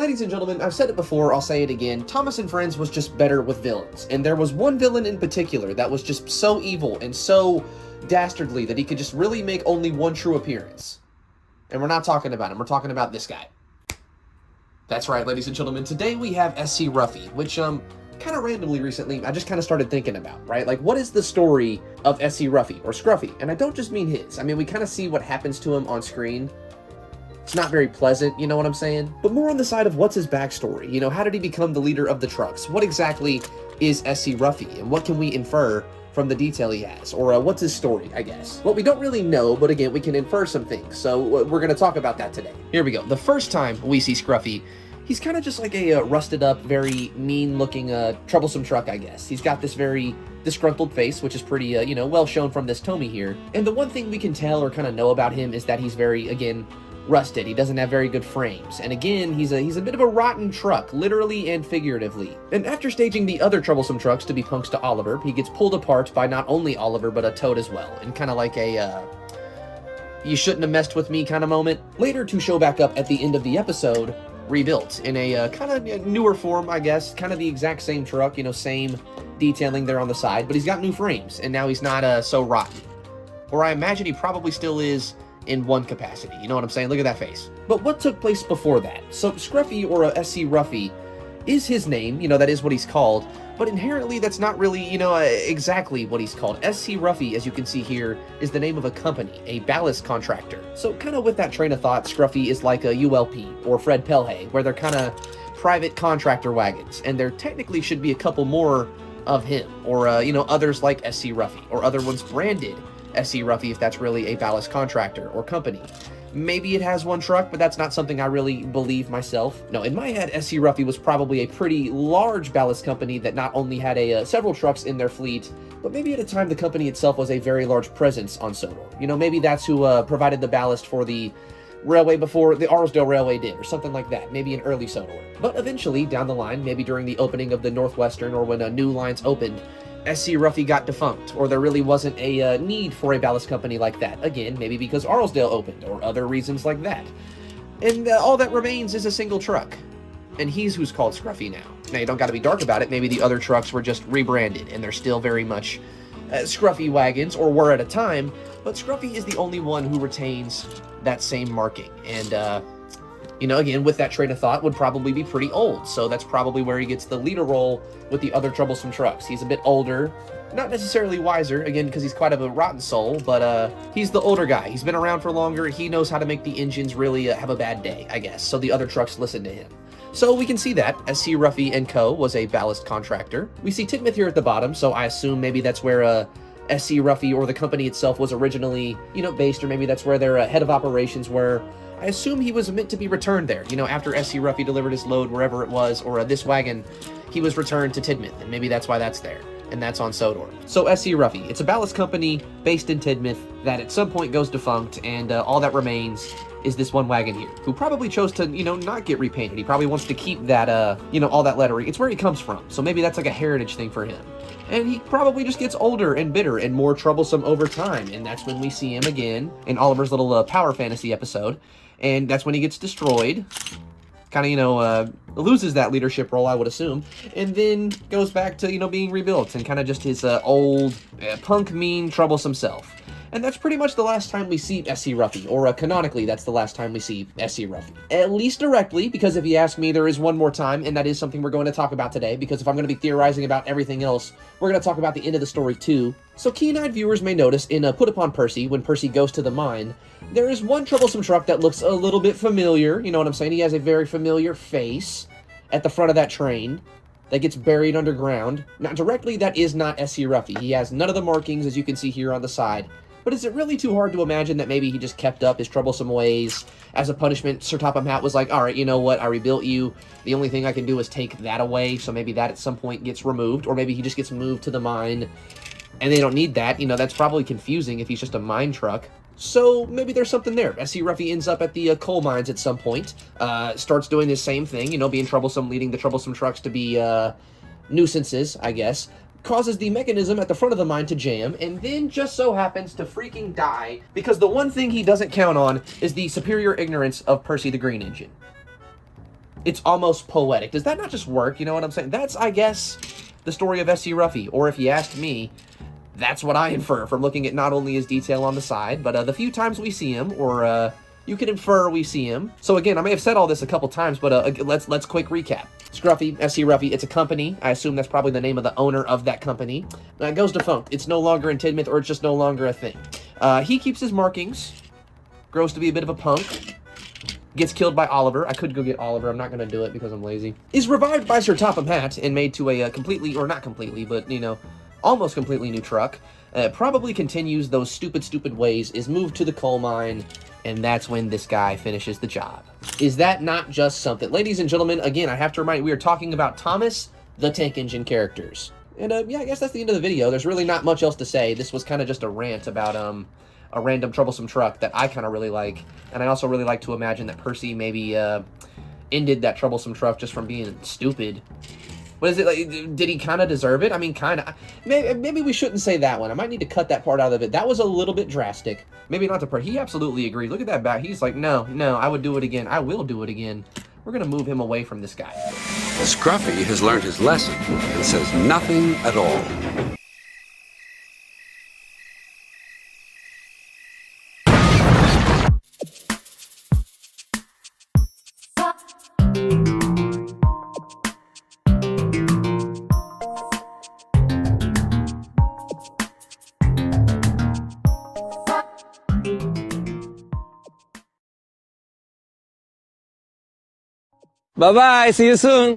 ladies and gentlemen, I've said it before, I'll say it again, Thomas and Friends was just better with villains. And there was one villain in particular that was just so evil and so dastardly that he could just really make only one true appearance. And we're not talking about him, we're talking about this guy. That's right, ladies and gentlemen, today we have S.C.Ruffey, which, kind of randomly recently, I just kind of started thinking about, right? Like, what is the story of S.C.Ruffey, or Scruffy? And I don't just mean his. I mean, we kind of see what happens to him on screen. It's not very pleasant, you know what I'm saying? But more on the side of what's his backstory. You know, how did he become the leader of the Trucks? What exactly is S.C.Ruffey, and what can we infer from the detail he has? Or what's his story, I guess? Well, we don't really know, but again, we can infer some things. So we're going to talk about that today. Here we go. The first time we see Scruffy, he's kind of just like a rusted up, very mean-looking, troublesome truck, I guess. He's got this very disgruntled face, which is pretty, you know, well shown from this Tommy here. And the one thing we can tell or kind of know about him is that he's very, again, rusted. He doesn't have very good frames. And again, he's a bit of a rotten truck, literally and figuratively. And after staging the other troublesome trucks to be punks to Oliver, he gets pulled apart by not only Oliver, but a Toad as well. And kind of like a, you shouldn't have messed with me kind of moment. Later to show back up at the end of the episode, rebuilt in a kind of newer form, I guess. Kind of the exact same truck, you know, same detailing there on the side, but he's got new frames, and now he's not so rotten. Or I imagine he probably still is in one capacity, you know what I'm saying? Look at that face. But what took place before that? So Scruffy, or S.C.Ruffey, is his name, you know, that is what he's called, but inherently that's not really, you know, exactly what he's called. S.C.Ruffey, as you can see here, is the name of a company, a ballast contractor. So kind of with that train of thought, Scruffy is like a ULP, or Fred Pelhay, where they're kind of private contractor wagons, and there technically should be a couple more of him, or, you know, others like S.C.Ruffey, or other ones branded S.C.Ruffey if that's really a ballast contractor or company. Maybe it has one truck, but that's not something I really believe myself. No, in my head, S.C.Ruffey was probably a pretty large ballast company that not only had several trucks in their fleet, but maybe at a time the company itself was a very large presence on Sodor. You know, maybe that's who provided the ballast for the railway before the Arsdale Railway did, or something like that, maybe in early Sodor. But eventually, down the line, maybe during the opening of the Northwestern, or when new lines opened, S.C.Ruffey got defunct, or there really wasn't a need for a ballast company like that. Again, maybe because Arsdale opened, or other reasons like that. And all that remains is a single truck. And he's who's called Scruffy now. Now, you don't gotta be dark about it. Maybe the other trucks were just rebranded, and they're still very much Scruffy wagons, or were at a time, but Scruffy is the only one who retains that same marking. And, you know, again, with that train of thought, would probably be pretty old, so that's probably where he gets the leader role with the other troublesome trucks. He's a bit older, not necessarily wiser, again, because he's quite of a rotten soul, but he's the older guy. He's been around for longer. He knows how to make the engines really have a bad day, I guess, so the other trucks listen to him. So we can see that S.C.Ruffey & Co. was a ballast contractor. We see Tidmouth here at the bottom, so I assume maybe that's where S.C.Ruffey or the company itself was originally, you know, based, or maybe that's where their head of operations were. I assume he was meant to be returned there, you know, after S.C.Ruffey delivered his load wherever it was, or this wagon, he was returned to Tidmouth, and maybe that's why that's there, and that's on Sodor. So S.C.Ruffey, it's a ballast company based in Tidmouth that at some point goes defunct, and all that remains is this one wagon here, who probably chose to, you know, not get repainted. He probably wants to keep that, you know, all that lettering. It's where he comes from, so maybe that's like a heritage thing for him. And he probably just gets older and bitter and more troublesome over time, and that's when we see him again in Oliver's little power fantasy episode, and that's when he gets destroyed, kind of, you know, loses that leadership role, I would assume, and then goes back to, you know, being rebuilt and kind of just his old, punk, mean, troublesome self. And that's pretty much the last time we see S.C.Ruffey, or canonically, that's the last time we see S.C.Ruffey. At least directly, because if you ask me, there is one more time, and that is something we're going to talk about today, because if I'm going to be theorizing about everything else, we're going to talk about the end of the story too. So keen-eyed viewers may notice in Put Upon Percy, when Percy goes to the mine, there is one troublesome truck that looks a little bit familiar, you know what I'm saying? He has a very familiar face at the front of that train that gets buried underground. Now, directly, that is not S.C.Ruffey. He has none of the markings, as you can see here on the side. But is it really too hard to imagine that maybe he just kept up his troublesome ways? As a punishment, Sir Topham Hatt was like, all right, you know what, I rebuilt you. The only thing I can do is take that away, so maybe that at some point gets removed, or maybe he just gets moved to the mine, and they don't need that. You know, that's probably confusing if he's just a mine truck. So maybe there's something there. S.C.Ruffey ends up at the coal mines at some point, starts doing the same thing, you know, being troublesome, leading the troublesome trucks to be nuisances, I guess. Causes the mechanism at the front of the mine to jam, and then just so happens to freaking die, because the one thing he doesn't count on is the superior ignorance of Percy the Green Engine. It's almost poetic. Does that not just work? You know what I'm saying? That's, I guess, the story of S.C.Ruffey. Or if you ask me, that's what I infer from looking at not only his detail on the side, but the few times we see him, or you can infer we see him. So again, I may have said all this a couple times, but let's quick recap. Scruffy, S.C.Ruffey, it's a company. I assume that's probably the name of the owner of that company. It goes defunct. It's no longer in Tidmouth, or it's just no longer a thing. He keeps his markings, grows to be a bit of a punk, gets killed by Oliver. I could go get Oliver. I'm not going to do it because I'm lazy. Is revived by Sir Topham Hatt and made to a completely, or not completely, but, you know, almost completely new truck. Probably continues those stupid ways, is moved to the coal mine, and that's when this guy finishes the job. Is that not just something? Ladies and gentlemen, again, I have to remind you, we are talking about Thomas the Tank Engine characters. And yeah, I guess that's the end of the video. There's really not much else to say. This was kind of just a rant about a random troublesome truck that I kind of really like. And I also really like to imagine that Percy maybe ended that troublesome truck just from being stupid. What is it, like, did he kind of deserve it? I mean, kind of. Maybe we shouldn't say that one. I might need to cut that part out of it. That was a little bit drastic. Maybe not the part. He absolutely agreed. Look at that back. He's like, no, I would do it again. I will do it again. We're going to move him away from this guy. Scruffy has learned his lesson and says nothing at all. Bye-bye. See you soon.